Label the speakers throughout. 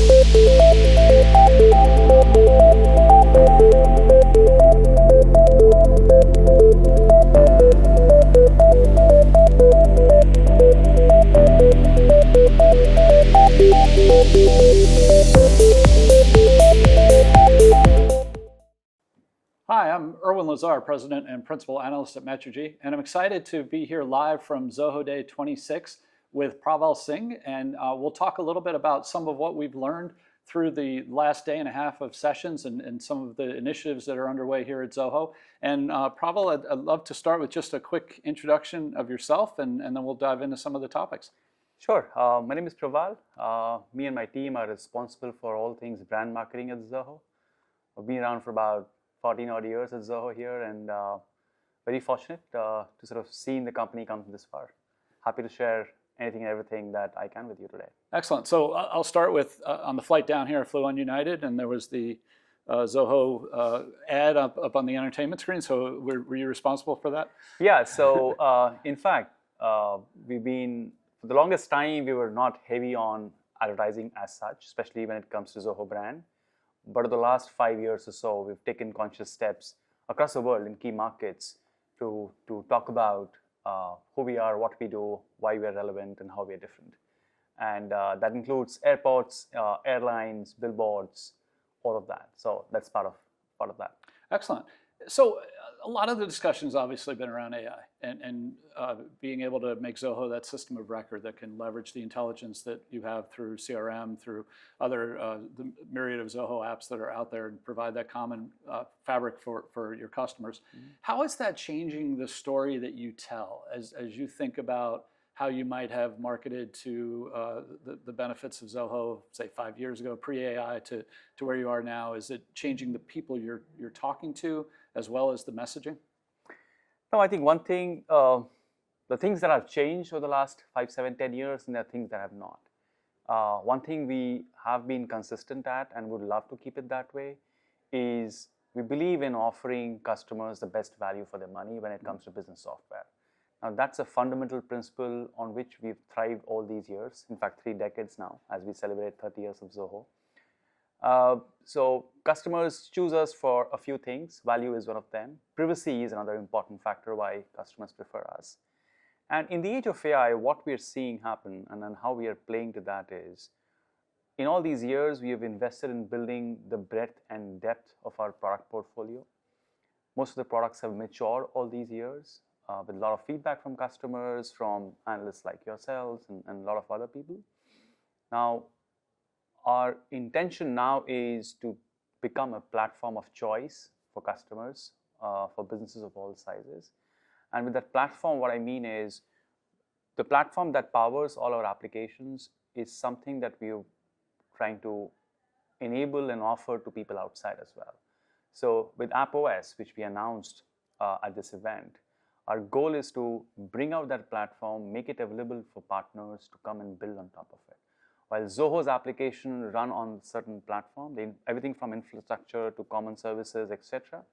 Speaker 1: Hi, I'm Erwin Lazar, President and Principal Analyst at MetriSight, and I'm excited to be here live from Zoho Day 26 with Pravel Singh, and we'll talk a little bit about some of what we've learned through the last day and a half of sessions and some of the initiatives that are underway here at Zoho. And Pravel, I'd love to start with just a quick introduction of yourself, and then we'll dive into some of the topics.
Speaker 2: Sure. My name is Pravel. Me and my team are responsible for all things brand marketing at Zoho. I've been around for about 14 odd years at Zoho here, and very fortunate to sort of seeing the company come this far. Happy to share anything and everything that I can with you today.
Speaker 1: Excellent. So I'll start with on the flight down here, I flew on United, and there was the Zoho ad up on the entertainment screen. So were you responsible for that?
Speaker 2: Yeah. So in fact, we've been, for the longest time, we were not heavy on advertising as such, especially when it comes to Zoho brand. But in the last 5 years or so, we've taken conscious steps across the world in key markets to talk about who we are, what we do, why we are relevant, and how we are different. And that includes airports, airlines, billboards, all of that. So that's part of that.
Speaker 1: Excellent. So a lot of the discussion has obviously been around AI and being able to make Zoho that system of record that can leverage the intelligence that you have through CRM, through other the myriad of Zoho apps that are out there, and provide that common fabric for your customers. Mm-hmm. How is that changing the story that you tell as you think about how you might have marketed to the benefits of Zoho, say 5 years ago, pre-AI, to where you are now? Is it changing the people you're talking to as well as the messaging?
Speaker 2: No, I think one thing, the things that have changed over the last 5, 7, 10 years, and there are things that have not. One thing we have been consistent at, and would love to keep it that way, is we believe in offering customers the best value for their money when it comes to business software. Now, that's a fundamental principle on which we've thrived all these years, in fact, 3 decades now, as we celebrate 30 years of Zoho. So customers choose us for a few things. Value is one of them. Privacy is another important factor why customers prefer us. And in the age of AI, what we're seeing happen, and then how we are playing to that is, in all these years, we have invested in building the breadth and depth of our product portfolio. Most of the products have matured all these years. With a lot of feedback from customers, from analysts like yourselves, and a lot of other people. Now, our intention now is to become a platform of choice for customers, for businesses of all sizes. And with that platform, what I mean is, the platform that powers all our applications is something that we're trying to enable and offer to people outside as well. So with AppOS, which we announced at this event, our goal is to bring out that platform, make it available for partners to come and build on top of it. While Zoho's application run on certain platform, everything from infrastructure to common services, etc.,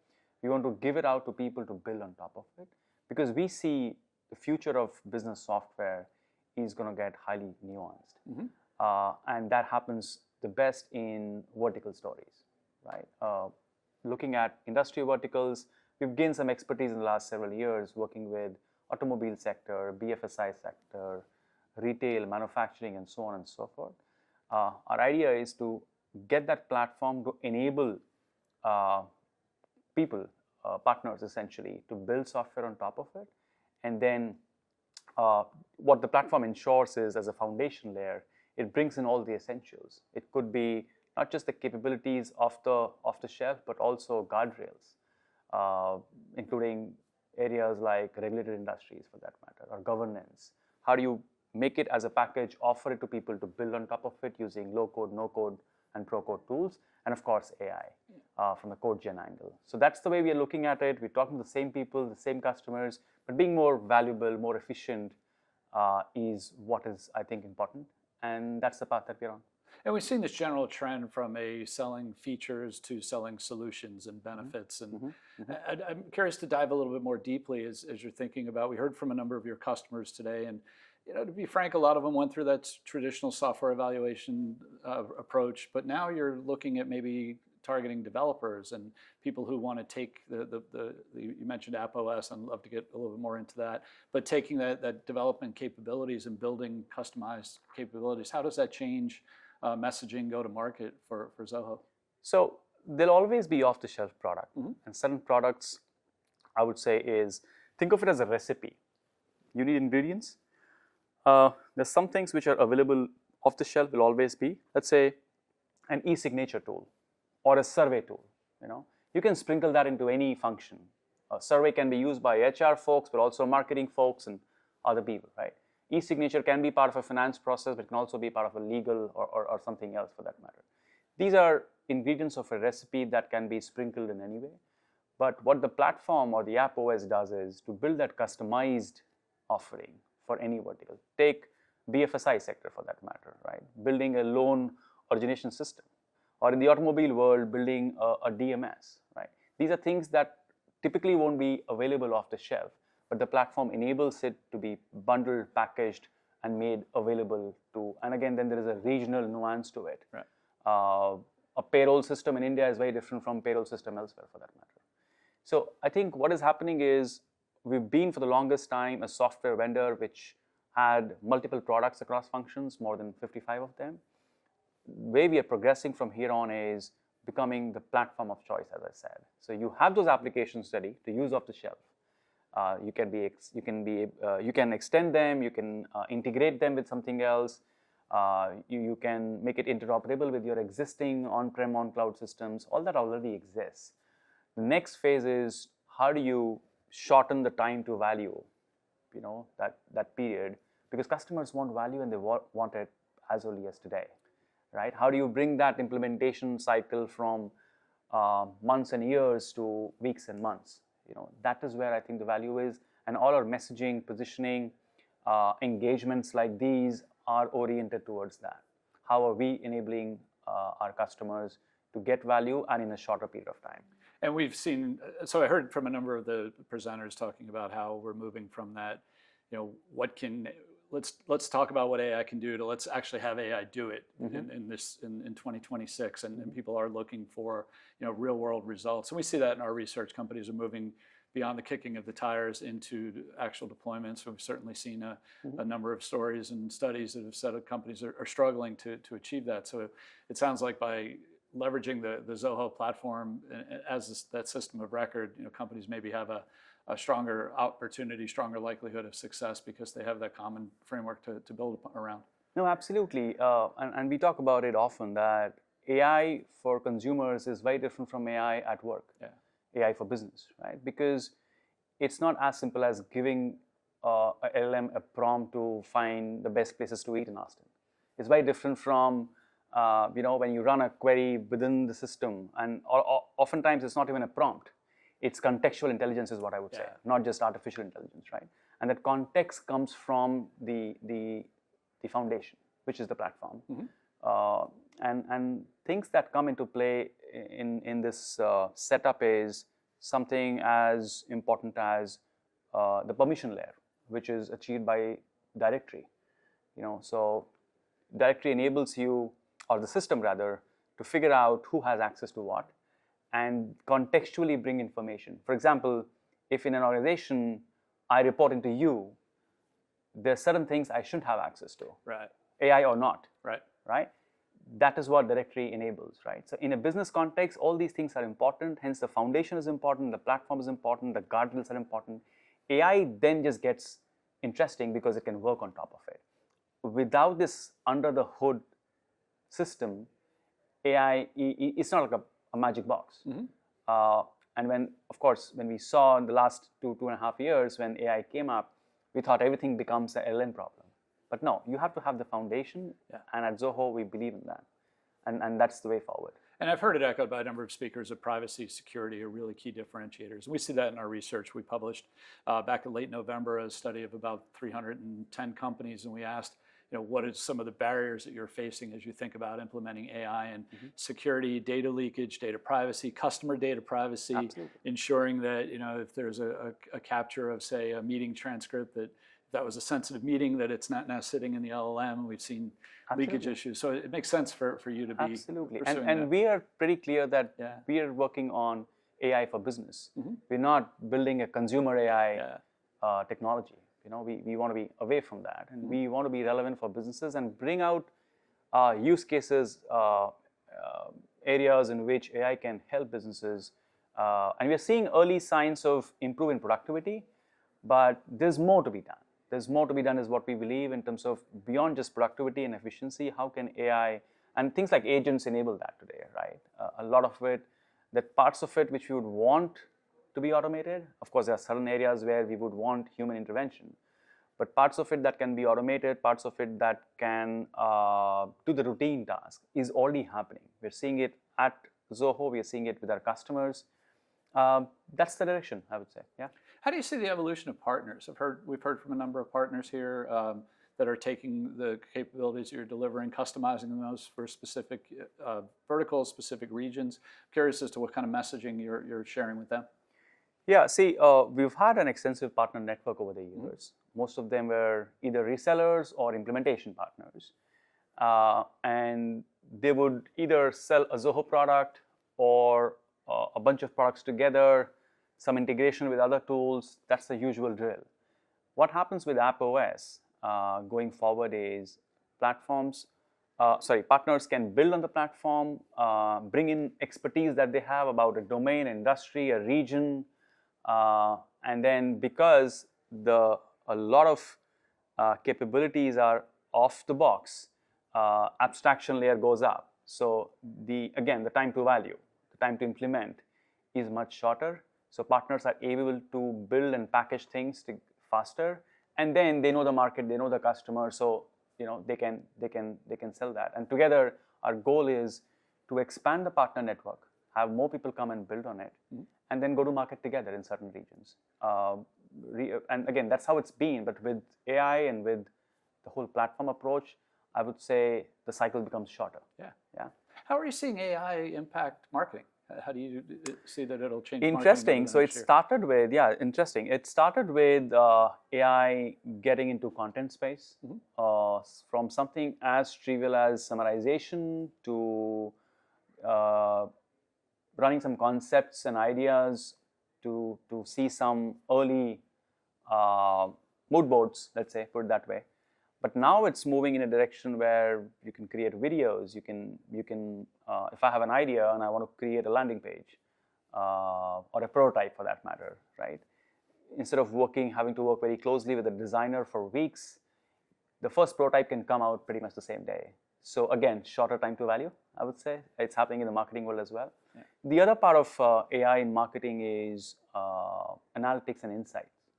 Speaker 2: we want to give it out to people to build on top of it, because we see the future of business software is going to get highly nuanced. Mm-hmm. And that happens the best in vertical stories, right? Looking at industry verticals, we've gained some expertise in the last several years working with automobile sector, BFSI sector, retail, manufacturing, and so on and so forth. Our idea is to get that platform to enable people, partners essentially, to build software on top of it. And then what the platform ensures is, as a foundation layer, it brings in all the essentials. It could be not just the capabilities off the shelf, but also guardrails. Including areas like regulated industries, for that matter, or governance. How do you make it as a package, offer it to people to build on top of it using low-code, no-code, and pro-code tools, and of course AI from the code gen angle. So that's the way we are looking at it. We're talking to the same people, the same customers, but being more valuable, more efficient is what is, I think, important, and that's the path that we're on.
Speaker 1: And we've seen this general trend from selling features to selling solutions and benefits. Mm-hmm. And I'm curious to dive a little bit more deeply as you're thinking about, we heard from a number of your customers today, and to be frank, a lot of them went through that traditional software evaluation approach, but now you're looking at maybe targeting developers and people who want to take you mentioned AppOS, and I'd love to get a little bit more into that, but taking that development capabilities and building customized capabilities. How does that change messaging go to market for Zoho?
Speaker 2: So there'll always be off-the-shelf product, and certain products, I would say, think of it as a recipe. You need ingredients. There's some things which are available off the shelf will always be, let's say, an e-signature tool or a survey tool. You can sprinkle that into any function. A survey can be used by HR folks, but also marketing folks and other people, right? E-signature can be part of a finance process, but it can also be part of a legal or something else for that matter. These are ingredients of a recipe that can be sprinkled in any way. But what the platform or the app OS does is to build that customized offering for any vertical. Take BFSI sector for that matter, right? Building a loan origination system, or in the automobile world, building a DMS, right? These are things that typically won't be available off the shelf, but the platform enables it to be bundled, packaged, and made available to. And again, then there is a regional nuance to it.
Speaker 1: Right.
Speaker 2: A payroll system in India is very different from payroll system elsewhere for that matter. So I think what is happening is we've been for the longest time a software vendor which had multiple products across functions, more than 55 of them. The way we are progressing from here on is becoming the platform of choice, as I said. So you have those applications ready to use off the shelf. You can extend them, you can integrate them with something else. You can make it interoperable with your existing on-prem, on-cloud systems. All that already exists. The next phase is how do you shorten the time to value, that period, because customers want value and they want it as early as today, right? How do you bring that implementation cycle from months and years to weeks and months? That is where I think the value is, and all our messaging, positioning, engagements like these are oriented towards that. How are we enabling our customers to get value and in a shorter period of time?
Speaker 1: And we've seen, so I heard from a number of the presenters talking about how we're moving from that, let's talk about what AI can do to let's actually have AI do it in 2026, and people are looking for real world results, and we see that in our research. Companies are moving beyond the kicking of the tires into actual deployments. We've certainly seen a number of stories and studies that have said that companies are struggling to achieve that. So it sounds like by leveraging the Zoho platform as that system of record, companies maybe have a stronger opportunity, stronger likelihood of success because they have that common framework to build around.
Speaker 2: No, absolutely. And we talk about it often that AI for consumers is very different from AI at work, AI for business, right? Because it's not as simple as giving a LLM a prompt to find the best places to eat in Austin. It's very different from when you run a query within the system, and oftentimes it's not even a prompt. It's contextual intelligence is what I would say, not just artificial intelligence, right? And that context comes from the foundation, which is the platform. And things that come into play in this setup is something as important as the permission layer, which is achieved by directory. So directory enables you, or the system rather, to figure out who has access to what and contextually bring information. For example, if in an organization I report into you, there are certain things I shouldn't have access to,
Speaker 1: right?
Speaker 2: AI or not,
Speaker 1: right?
Speaker 2: That is what directory enables, right? So in a business context, all these things are important. Hence, the foundation is important, the platform is important, the guardrails are important. AI then just gets interesting because it can work on top of it. Without this under the hood system, AI, it's not like a magic box. And when we saw in the last 2.5 years when AI came up, we thought everything becomes an LLM problem. But no, you have to have the foundation, and at Zoho we believe in that, and that's the way forward.
Speaker 1: And I've heard it echoed by a number of speakers that privacy, security are really key differentiators. And we see that in our research. We published back in late November a study of about 310 companies, and we asked, what are some of the barriers that you're facing as you think about implementing AI and security, data leakage, data privacy, customer data privacy, ensuring that if there's a capture of, say, a meeting transcript, that that was a sensitive meeting, that it's not now sitting in the LLM, and we've seen leakage issues. So it makes sense for you to be
Speaker 2: Absolutely.
Speaker 1: pursuing
Speaker 2: And
Speaker 1: that.
Speaker 2: we are pretty clear that
Speaker 1: Yeah.
Speaker 2: we are working on AI for business. We're not building a consumer AI technology. We want to be away from that, and we want to be relevant for businesses and bring out use cases, areas in which AI can help businesses. And we're seeing early signs of improving productivity, but there's more to be done. There's more to be done is what we believe in terms of beyond just productivity and efficiency. How can AI and things like agents enable that today, right? A lot of it, that parts of it which we would want to be automated. Of course, there are certain areas where we would want human intervention, but parts of it that can be automated, parts of it that can do the routine task is already happening. We're seeing it at Zoho. We're seeing it with our customers. That's the direction, I would say. Yeah.
Speaker 1: How do you see the evolution of partners? We've heard from a number of partners here that are taking the capabilities you're delivering, customizing those for specific verticals, specific regions. Curious as to what kind of messaging you're sharing with them.
Speaker 2: Yeah, see, we've had an extensive partner network over the years. Most of them were either resellers or implementation partners. And they would either sell a Zoho product or a bunch of products together, some integration with other tools. That's the usual drill. What happens with AppOS going forward is partners can build on the platform, bring in expertise that they have about a domain, industry, a region, and then because a lot of capabilities are off the box, abstraction layer goes up. So again, the time to value, the time to implement is much shorter. So partners are able to build and package things faster, and then they know the market, they know the customer, so they can sell that. And together, our goal is to expand the partner network, have more people come and build on it, and then go to market together in certain regions. And again, that's how it's been. But with AI and with the whole platform approach, I would say the cycle becomes shorter.
Speaker 1: Yeah.
Speaker 2: Yeah.
Speaker 1: How are you seeing AI impact marketing? How do you see that it'll change
Speaker 2: Interesting. So it started with, interesting. It started with AI getting into content space, from something as trivial as summarization to running some concepts and ideas to see some early mood boards, let's say, put it that way. But now it's moving in a direction where you can create videos. You can if I have an idea and I want to create a landing page or a prototype for that matter, right? Instead of having to work very closely with a designer for weeks, the first prototype can come out pretty much the same day. So again, shorter time to value, I would say. It's happening in the marketing world as well. Yeah. The other part of AI in marketing is analytics and insights.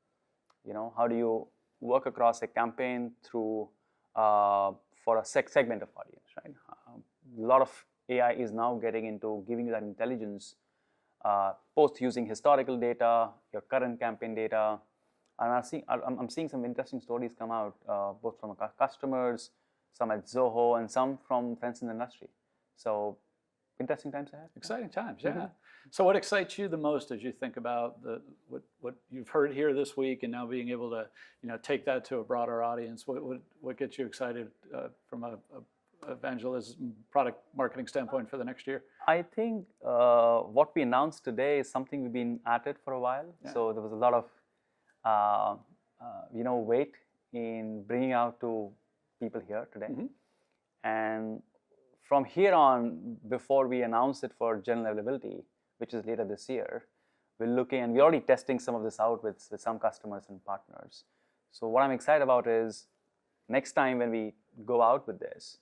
Speaker 2: How do you work across a campaign through for a segment of audience, right? A lot of AI is now getting into giving you that intelligence, both using historical data, your current campaign data, and I'm seeing some interesting stories come out, both from customers, some at Zoho, and some from friends in the industry. So interesting times ahead.
Speaker 1: Exciting times, yeah. So what excites you the most as you think about what you've heard here this week and now being able to take that to a broader audience? What gets you excited from a evangelism product marketing standpoint for the next year?
Speaker 2: I think what we announced today is something we've been at it for a while. Yeah. So there was a lot of weight in bringing out to people here today. And from here on, before we announce it for general availability, which is later this year, we're looking, and we're already testing some of this out with some customers and partners. So what I'm excited about is next time when we go out with this,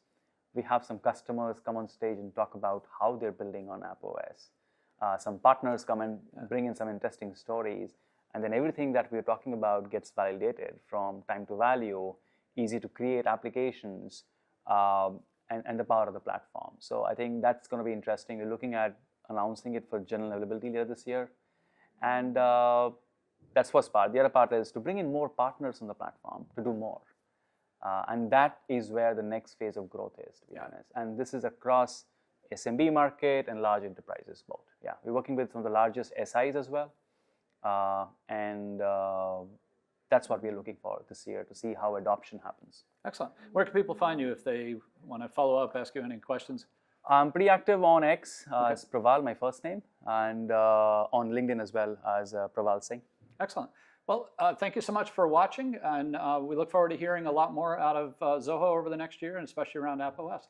Speaker 2: we have some customers come on stage and talk about how they're building on AppOS. Some partners come and bring in some interesting stories, and then everything that we're talking about gets validated, from time to value, easy to create applications, and the power of the platform. So I think that's going to be interesting. We're looking at announcing it for general availability later this year. And that's first part. The other part is to bring in more partners on the platform to do more. And that is where the next phase of growth is, to be honest. And this is across SMB market and large enterprises both. We're working with some of the largest SIs as well. And that's what we're looking for this year, to see how adoption happens.
Speaker 1: Excellent. Where can people find you if they want to follow up, ask you any questions?
Speaker 2: I'm pretty active on X as Pravel, my first name, and on LinkedIn as well as Pravel Singh.
Speaker 1: Excellent. Well, thank you so much for watching, and we look forward to hearing a lot more out of Zoho over the next year, and especially around AppOS.